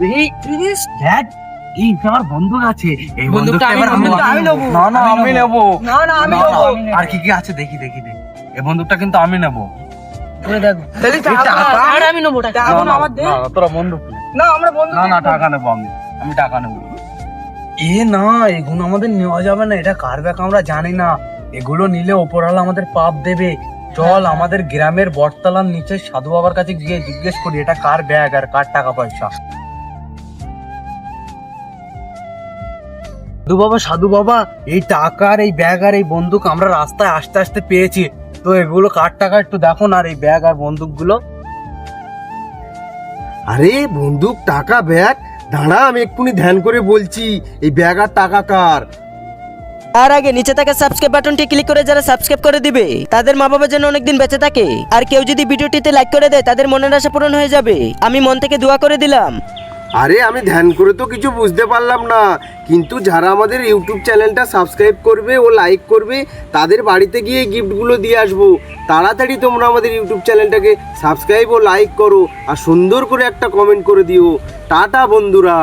দেখ এই আমার বন্দুক আছে, এই বন্দুকটা আমি নেবো। না না আমি নেব। না না আমি না, নেবো। না, আর কি কি আছে দেখি দেখি দেখি, এই বন্দুকটা কিন্তু আমি নেব। তাহলে টাকা আর আমি নেবো টাকা। না, এখন না, আমার দে। না, তোরা বন্দুক নে। না আমরা বন্ধু। না না টাকা নেবো আমি টাকা নেবো। না এগুলো আমাদের নেওয়া যাবে না, এটা কার ব্যাগ আমরা জানি না, এগুলো নিলে ওপরওয়ালা আমাদের পাপ দেবে। চল আমাদের গ্রামের বটতলার নিচে সাধু বাবার কাছে গিয়ে জিজ্ঞেস করি এটা কার ব্যাগ আর কার টাকা পয়সা। সাধু বাবা এই টাকা আর এই ব্যাগ আর এই বন্দুক আমরা রাস্তায় আস্তে আস্তে পেয়েছি, তো এগুলো কার টাকা একটু দেখো না, আর এই ব্যাগ আর বন্দুক গুলো। আরে বন্দুক টাকা ব্যাগ, দাঁড়া আমি এক্ষুনি ধ্যান করে বলছি এই ব্যাগ আর টাকা কার। আর আগে নিচে থাকা সাবস্ক্রাইব বাটনটি ক্লিক করে যারা সাবস্ক্রাইব করে দিবে তাদের মা বাবা যেন অনেকদিন বেঁচে থাকে, আর কেউ যদি ভিডিওটিতে লাইক করে দেয় তাদের মনের আশা পূরণ হয়ে যাবে। আমি মন থেকে দোয়া করে দিলাম। আরে আমি ধ্যান করে তো কিছু বুঝতে পারলাম না, কিন্তু যারা আমাদের ইউটিউব চ্যানেলটা সাবস্ক্রাইব করবে ও লাইক করবে তাদের বাড়িতে গিয়ে গিফটগুলো দিয়ে আসবো। তাড়াতাড়ি তোমরা আমাদের ইউটিউব চ্যানেলটাকে সাবস্ক্রাইব ও লাইক করো আর সুন্দর করে একটা কমেন্ট করে দিও। টাটা বন্ধুরা।